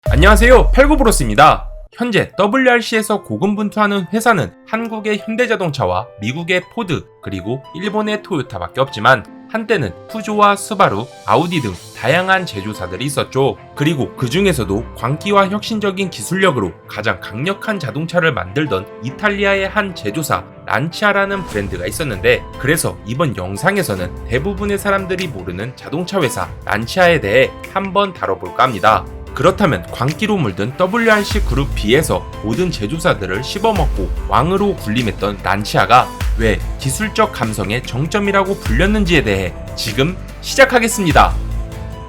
안녕하세요, 팔구브로스입니다. 현재 WRC에서 고군분투하는 회사는 한국의 현대자동차와 미국의 포드, 그리고 일본의 토요타밖에 없지만 한때는 푸조와 스바루, 아우디 등 다양한 제조사들이 있었죠. 그리고 그 중에서도 광기와 혁신적인 기술력으로 가장 강력한 자동차를 만들던 이탈리아의 한 제조사 란치아라는 브랜드가 있었는데, 그래서 이번 영상에서는 대부분의 사람들이 모르는 자동차 회사 란치아에 대해 한번 다뤄볼까 합니다. 그렇다면 광기로 물든 WRC 그룹 B에서 모든 제조사들을 씹어먹고 왕으로 군림했던 란치아가 왜 기술적 감성의 정점이라고 불렸는지에 대해 지금 시작하겠습니다.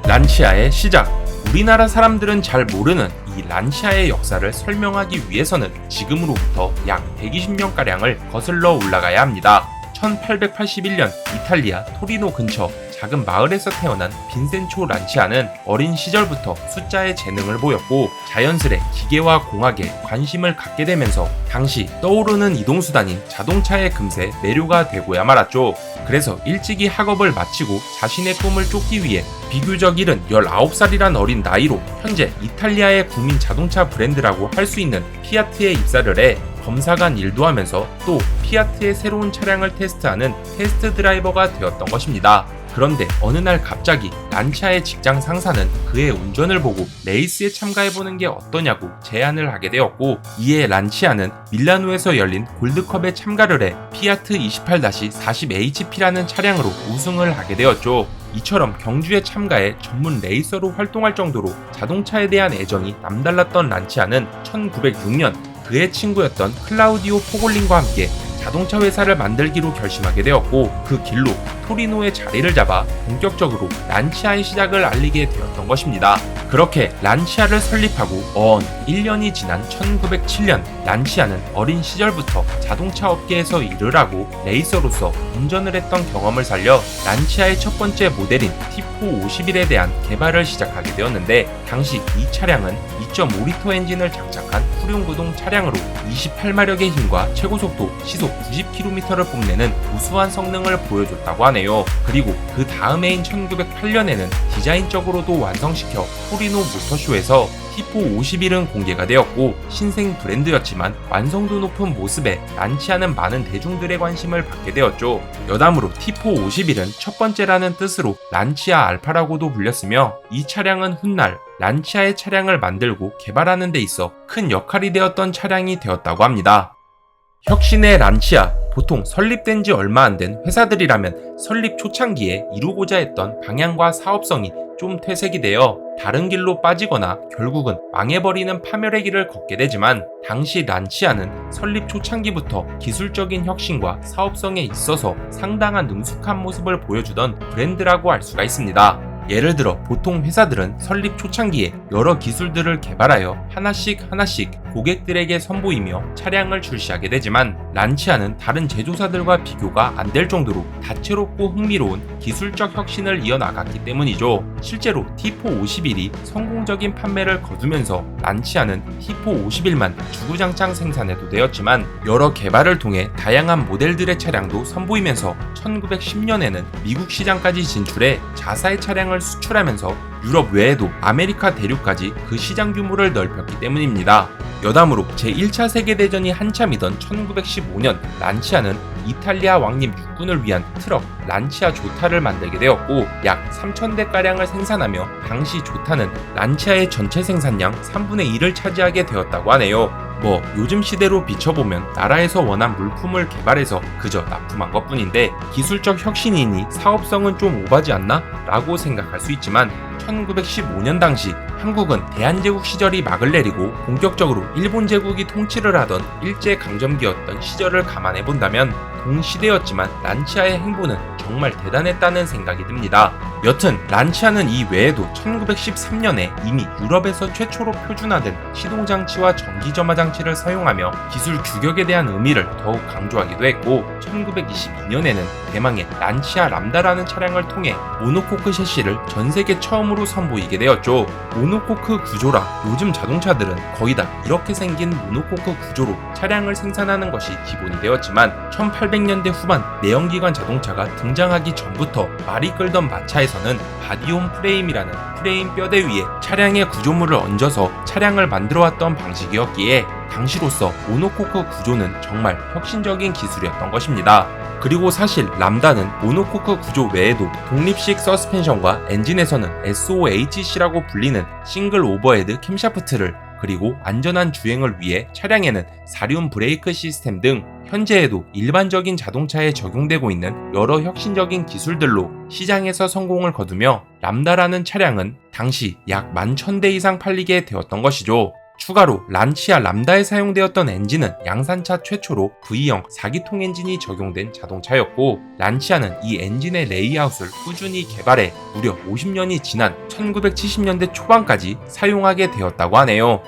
란치아의 시작. 우리나라 사람들은 잘 모르는 이 란치아의 역사를 설명하기 위해서는 지금으로부터 약 120년가량을 거슬러 올라가야 합니다. 1881년 이탈리아 토리노 근처 작은 마을에서 태어난 빈센초 란치아는 어린 시절부터 숫자에 재능을 보였고 자연스레 기계와 공학에 관심을 갖게 되면서 당시 떠오르는 이동수단인 자동차에 금세 매료가 되고야 말았죠. 그래서 일찍이 학업을 마치고 자신의 꿈을 쫓기 위해 비교적 이른 19살이란 어린 나이로 현재 이탈리아의 국민 자동차 브랜드라고 할 수 있는 피아트에 입사를 해 검사관 일도 하면서 또 피아트의 새로운 차량을 테스트하는 테스트 드라이버가 되었던 것입니다. 그런데 어느 날 갑자기 란치아의 직장 상사는 그의 운전을 보고 레이스에 참가해보는 게 어떠냐고 제안을 하게 되었고, 이에 란치아는 밀라노에서 열린 골드컵에 참가를 해 피아트 28-40HP라는 차량으로 우승을 하게 되었죠. 이처럼 경주에 참가해 전문 레이서로 활동할 정도로 자동차에 대한 애정이 남달랐던 란치아는 1906년 그의 친구였던 클라우디오 포골린과 함께 자동차 회사를 만들기로 결심하게 되었고, 그 길로 토리노의 자리를 잡아 본격적으로 란치아의 시작을 알리게 되었던 것입니다. 그렇게 란치아를 설립하고 어언 1년이 지난 1907년 란치아는 어린 시절부터 자동차 업계에서 일을 하고 레이서로서 운전을 했던 경험을 살려 란치아의 첫 번째 모델인 T4 51에 대한 개발을 시작하게 되었는데, 당시 이 차량은 2.5리터 엔진을 장착한 후륜구동 차량으로 28마력의 힘과 최고속도 시속 90km를 뽐내는 우수한 성능을 보여줬다고 하네요. 그리고 그 다음 해인 1908년에는 디자인적으로도 완성시켜 토리노 모터쇼에서 T4 51은 공개가 되었고, 신생 브랜드였지만 완성도 높은 모습에 란치아는 많은 대중들의 관심을 받게 되었죠. 여담으로 T4 51은 첫 번째라는 뜻으로 란치아 알파라고도 불렸으며, 이 차량은 훗날 란치아의 차량을 만들고 개발하는 데 있어 큰 역할이 되었던 차량이 되었다고 합니다. 혁신의 란치아, 보통 설립된 지 얼마 안 된 회사들이라면 설립 초창기에 이루고자 했던 방향과 사업성이 좀 퇴색이 되어 다른 길로 빠지거나 결국은 망해버리는 파멸의 길을 걷게 되지만, 당시 란치아는 설립 초창기부터 기술적인 혁신과 사업성에 있어서 상당한 능숙한 모습을 보여주던 브랜드라고 할 수가 있습니다. 예를 들어 보통 회사들은 설립 초창기에 여러 기술들을 개발하여 하나씩 고객들에게 선보이며 차량을 출시하게 되지만, 란치아는 다른 제조사들과 비교가 안 될 정도로 다채롭고 흥미로운 기술적 혁신을 이어나갔기 때문이죠. 실제로 T4 51이 성공적인 판매를 거두면서 란치아는 T4 51만 주구장창 생산해도 되었지만, 여러 개발을 통해 다양한 모델들의 차량도 선보이면서 1910년에는 미국 시장까지 진출해 자사의 차량을 수출하면서 유럽 외에도 아메리카 대륙까지 그 시장 규모를 넓혔기 때문입니다. 여담으로 제1차 세계대전이 한참이던 1915년 란치아는 이탈리아 왕립 육군을 위한 트럭 란치아 조타를 만들게 되었고, 약 3,000대가량을 생산하며 당시 조타는 란치아의 전체 생산량 3분의 1을 차지하게 되었다고 하네요. 요즘 시대로 비춰보면 나라에서 원한 물품을 개발해서 그저 납품한 것뿐인데, 기술적 혁신이니 사업성은 좀 오바지 않나? 라고 생각할 수 있지만, 1915년 당시 한국은 대한제국 시절이 막을 내리고 본격적으로 일본 제국이 통치를 하던 일제강점기였던 시절을 감안해 본다면 동시대였지만 란치아의 행보는 정말 대단했다는 생각이 듭니다. 여튼 란치아는 이 외에도 1913년에 이미 유럽에서 최초로 표준화된 시동장치와 전기점화장치를 사용하며 기술 규격에 대한 의미를 더욱 강조하기도 했고, 1922년에는 대망의 란치아 람다라는 차량을 통해 모노코크 셰시를 전세계 처음으로 선보이게 되었죠. 모노코크 구조라 요즘 자동차들은 거의 다 이렇게 생긴 모노코크 구조로 차량을 생산하는 것이 기본이 되었지만 1800년대 후반 내연기관 자동차가 등장하기 전부터 말이 끌던 마차에서는 바디온 프레임이라는 프레임 뼈대 위에 차량의 구조물을 얹어서 차량을 만들어왔던 방식이었기에 당시로서 모노코크 구조는 정말 혁신적인 기술이었던 것입니다. 그리고 사실 람다는 모노코크 구조 외에도 독립식 서스펜션과 엔진에서는 SOHC라고 불리는 싱글 오버헤드 캠샤프트를, 그리고 안전한 주행을 위해 차량에는 사륜 브레이크 시스템 등 현재에도 일반적인 자동차에 적용되고 있는 여러 혁신적인 기술들로 시장에서 성공을 거두며 람다라는 차량은 당시 약 11,000대 이상 팔리게 되었던 것이죠. 추가로 란치아 람다에 사용되었던 엔진은 양산차 최초로 V형 4기통 엔진이 적용된 자동차였고, 란치아는 이 엔진의 레이아웃을 꾸준히 개발해 무려 50년이 지난 1970년대 초반까지 사용하게 되었다고 하네요.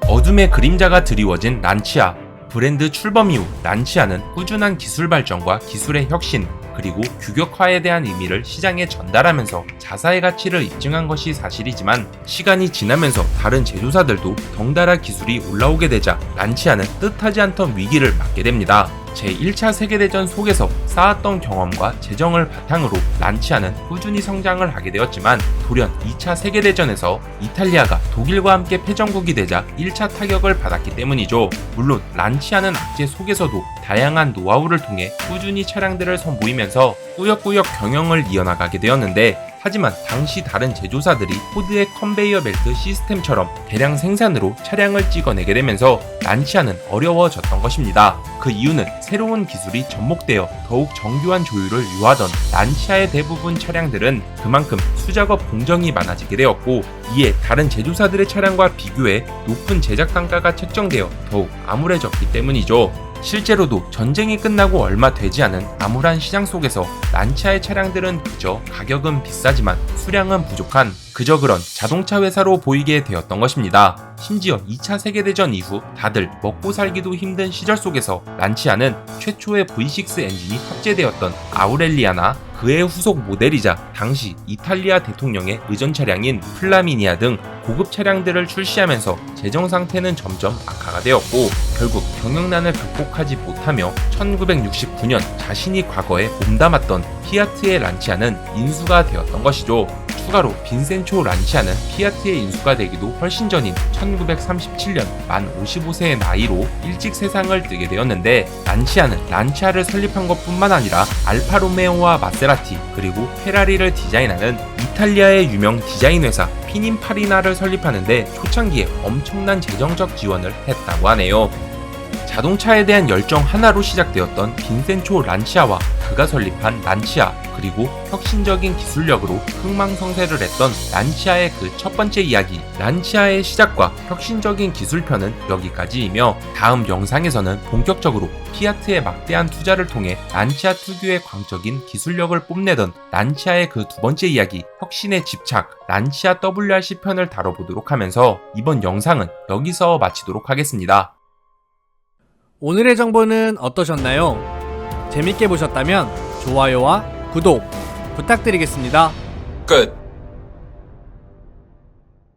어둠의 그림자가 드리워진 란치아. 브랜드 출범 이후 란치아는 꾸준한 기술 발전과 기술의 혁신, 그리고 규격화에 대한 의미를 시장에 전달하면서 자사의 가치를 입증한 것이 사실이지만, 시간이 지나면서 다른 제조사들도 덩달아 기술이 올라오게 되자 란치아는 뜻하지 않던 위기를 맞게 됩니다. 제1차 세계대전 속에서 쌓았던 경험과 재정을 바탕으로 란치아는 꾸준히 성장을 하게 되었지만, 돌연 2차 세계대전에서 이탈리아가 독일과 함께 패전국이 되자 1차 타격을 받았기 때문이죠. 물론 란치아는 악재 속에서도 다양한 노하우를 통해 꾸준히 차량들을 선보이면서 꾸역꾸역 경영을 이어나가게 되었는데, 하지만 당시 다른 제조사들이 포드의 컨베이어 벨트 시스템처럼 대량 생산으로 차량을 찍어내게 되면서 란치아는 어려워졌던 것입니다. 그 이유는 새로운 기술이 접목되어 더욱 정교한 조율을 요하던 란치아의 대부분 차량들은 그만큼 수작업 공정이 많아지게 되었고, 이에 다른 제조사들의 차량과 비교해 높은 제작 단가가 책정되어 더욱 암울해졌기 때문이죠. 실제로도 전쟁이 끝나고 얼마 되지 않은 암울한 시장 속에서 란치아의 차량들은 그저 가격은 비싸지만 수량은 부족한 그저 그런 자동차 회사로 보이게 되었던 것입니다. 심지어 2차 세계대전 이후 다들 먹고 살기도 힘든 시절 속에서 란치아는 최초의 V6 엔진이 탑재되었던 아우렐리아나 그의 후속 모델이자 당시 이탈리아 대통령의 의전 차량인 플라미니아 등 고급 차량들을 출시하면서 재정 상태는 점점 악화가 되었고, 결국 경영난을 극복하지 못하며 1969년 자신이 과거에 몸담았던 피아트의 란치아는 인수가 되었던 것이죠. 추가로 빈센초 란치아는 피아트의 인수가 되기도 훨씬 전인 1937년 만 55세의 나이로 일찍 세상을 뜨게 되었는데, 란치아는 란치아를 설립한 것뿐만 아니라 알파로메오와 마세라티 그리고 페라리를 디자인하는 이탈리아의 유명 디자인 회사 피닌파리나를 설립하는데 초창기에 엄청난 재정적 지원을 했다고 하네요. 자동차에 대한 열정 하나로 시작되었던 빈센초 란치아와 그가 설립한 란치아, 그리고 혁신적인 기술력으로 흥망성쇠를 했던 란치아의 그 첫 번째 이야기, 란치아의 시작과 혁신적인 기술편은 여기까지이며, 다음 영상에서는 본격적으로 피아트의 막대한 투자를 통해 란치아 특유의 광적인 기술력을 뽐내던 란치아의 그 두 번째 이야기, 혁신의 집착, 란치아 WRC 편을 다뤄보도록 하면서 이번 영상은 여기서 마치도록 하겠습니다. 오늘의 정보는 어떠셨나요? 재밌게 보셨다면 좋아요와 구독 부탁드리겠습니다. 끝.